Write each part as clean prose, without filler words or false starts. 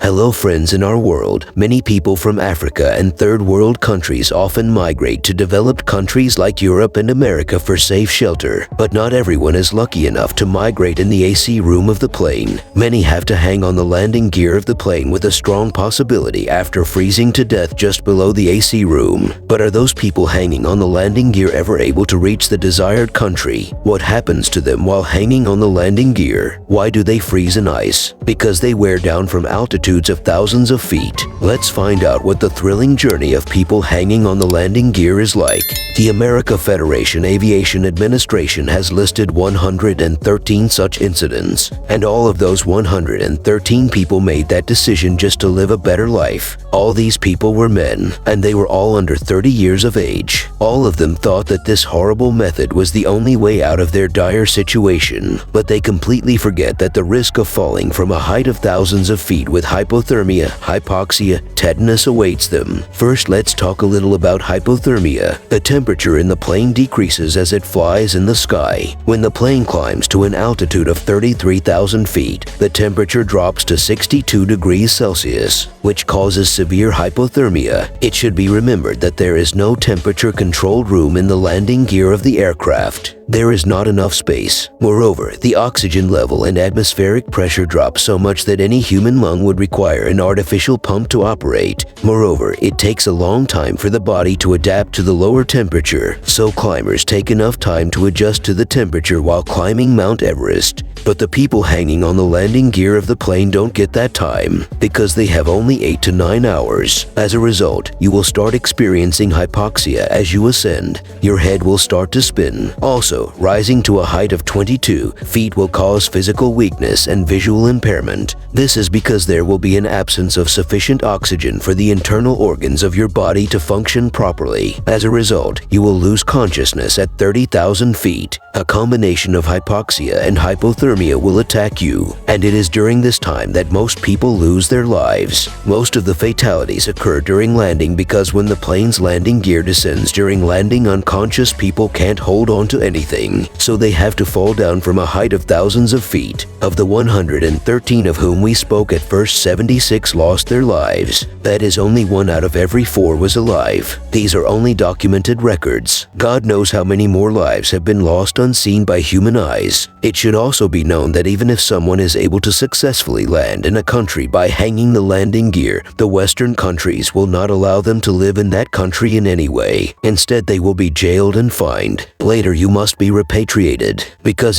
Hello friends, in our world, many people from Africa and third world countries often migrate to developed countries like Europe and America for safe shelter. But not everyone is lucky enough to migrate in the AC room of the plane. Many have to hang on the landing gear of the plane with a strong possibility after freezing to death just below the AC room. But are those people hanging on the landing gear ever able to reach the desired country? What happens to them while hanging on the landing gear? Why do they freeze in ice? Because they wear down from altitudes of thousands of feet. Let's find out what the thrilling journey of people hanging on the landing gear is like. The American Federation Aviation Administration has listed 113 such incidents, and all of those 113 people made that decision just to live a better life. All these people were men, and they were all under 30 years of age. All of them thought that this horrible method was the only way out of their dire situation, but they completely forget that the risk of falling from a height of thousands of feet with hypothermia, hypoxia, tetanus awaits them. First, let's talk a little about hypothermia. The temperature in the plane decreases as it flies in the sky. When the plane climbs to an altitude of 33,000 feet, the temperature drops to 62 degrees Celsius, which causes severe hypothermia. It should be remembered that there is no temperature-controlled room in the landing gear of the aircraft. There is not enough space. Moreover, the oxygen level and atmospheric pressure drop so much that any human lung would require an artificial pump to operate. Moreover, it takes a long time for the body to adapt to the lower temperature, so climbers take enough time to adjust to the temperature while climbing Mount Everest. But the people hanging on the landing gear of the plane don't get that time, because they have only 8 to 9 hours. As a result, you will start experiencing hypoxia as you ascend. Your head will start to spin. Also, rising to a height of 22 feet will cause physical weakness and visual impairment. This is because there will be an absence of sufficient oxygen for the internal organs of your body to function properly. As a result, you will lose consciousness at 30,000 feet. A combination of hypoxia and hypothermia will attack you, and it is during this time that most people lose their lives. Most of the fatalities occur during landing because when the plane's landing gear descends during landing, unconscious people can't hold on to anything, so they have to fall down from a height of thousands of feet. Of the 113 of whom we spoke at first, 76 lost their lives. That is, only 1 out of every 4 was alive. These are only documented records. God knows how many more lives have been lost unseen by human eyes. It should also be known that even if someone is able to successfully land in a country by hanging the landing gear, the Western countries will not allow them to live in that country in any way. Instead, they will be jailed and fined. Later, you must be repatriated.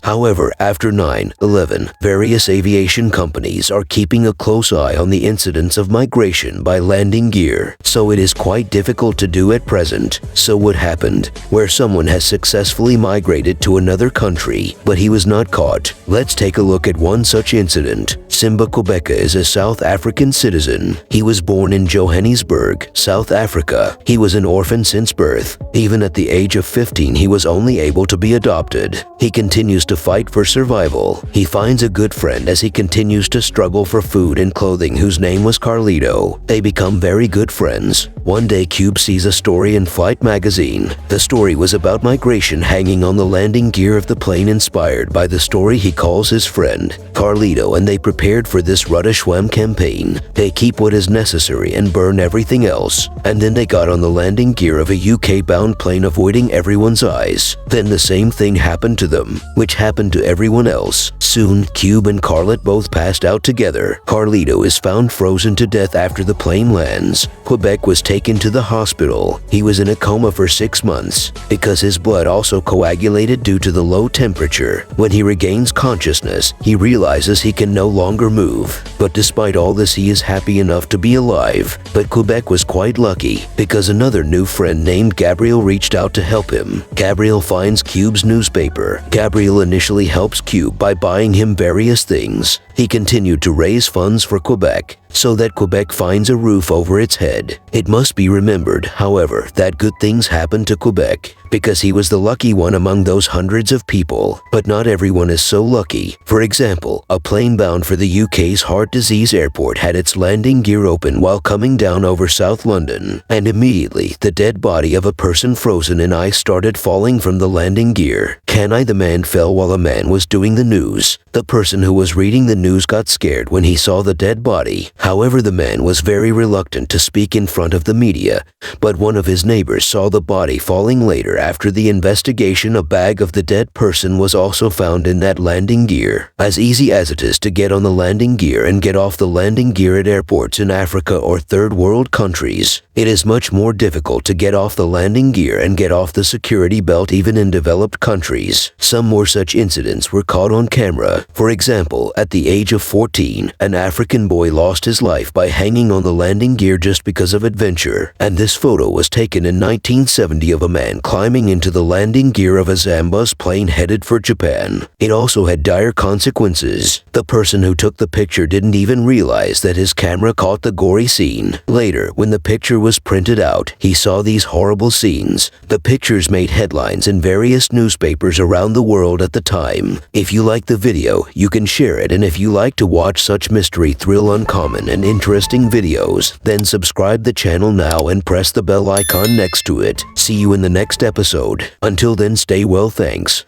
However, after 9/11, various aviation companies are keeping a close eye on the incidence of migration by landing gear, so it is quite difficult to do at present. So what happened? Where someone has successfully migrated to another country, but he was not caught. Let's take a look at one such incident. Simba Kobeka is a South African citizen. He was born in Johannesburg, South Africa. He was an orphan since birth. Even at the age of 15, he was only able to be adopted. He continues to fight for survival. He finds a good friend as he continues to struggle for food and clothing, whose name was Carlito. They become very good friends. One day, Cube sees a story in Flight magazine. The story was about migration hanging on the landing gear of the plane, inspired by the story he calls his friend Carlito, and they prepared for this Rudderschwam campaign. They keep what is necessary and burn everything else. And then they got on the landing gear of a UK-bound plane, avoiding everyone's eyes. Then the same thing happened to them, which happened to everyone else. Soon, Cube and Carlet both passed out together. Carlito is found frozen to death after the plane lands. Quebec was taken to the hospital. He was in a coma for 6 months because his blood also coagulated due to the low temperature. When he regains consciousness, he realizes he can no longer move. But despite all this, he is happy enough to be alive. But Quebec was quite lucky because another new friend named Gabriel reached out to help him. Gabriel finds Cube's newspaper. Gabriel initially helps Cube by buying him various things. He continued to raise funds for Quebec. so that Quebec finds a roof over its head. It must be remembered, however, that good things happened to Quebec because he was the lucky one among those hundreds of people. But not everyone is so lucky. For example, a plane bound for the UK's heart disease airport had its landing gear open while coming down over South London, and immediately the dead body of a person frozen in ice started falling from the landing gear. The man fell while a man was doing the news. The person who was reading the news got scared when he saw the dead body. However, the man was very reluctant to speak in front of the media, but one of his neighbors saw the body falling later. After the investigation, a bag of the dead person was also found in that landing gear. As easy as it is to get on the landing gear and get off the landing gear at airports in Africa or third world countries, it is much more difficult to get off the landing gear and get off the security belt even in developed countries. Some more such incidents were caught on camera. For example, at the age of 14, an African boy lost his life by hanging on the landing gear just because of adventure, and this photo was taken in 1970 of a man climbing into the landing gear of a Zambus plane headed for Japan. It also had dire consequences. The person who took the picture didn't even realize that his camera caught the gory scene. Later, when the picture was printed out, he saw these horrible scenes. The pictures made headlines in various newspapers around the world at the time. If you like the video, you can share it, and if you like to watch such mystery, thrill, uncommon, and interesting videos, then subscribe the channel now and press the bell icon next to it. See you in the next episode. Until then, stay well, thanks.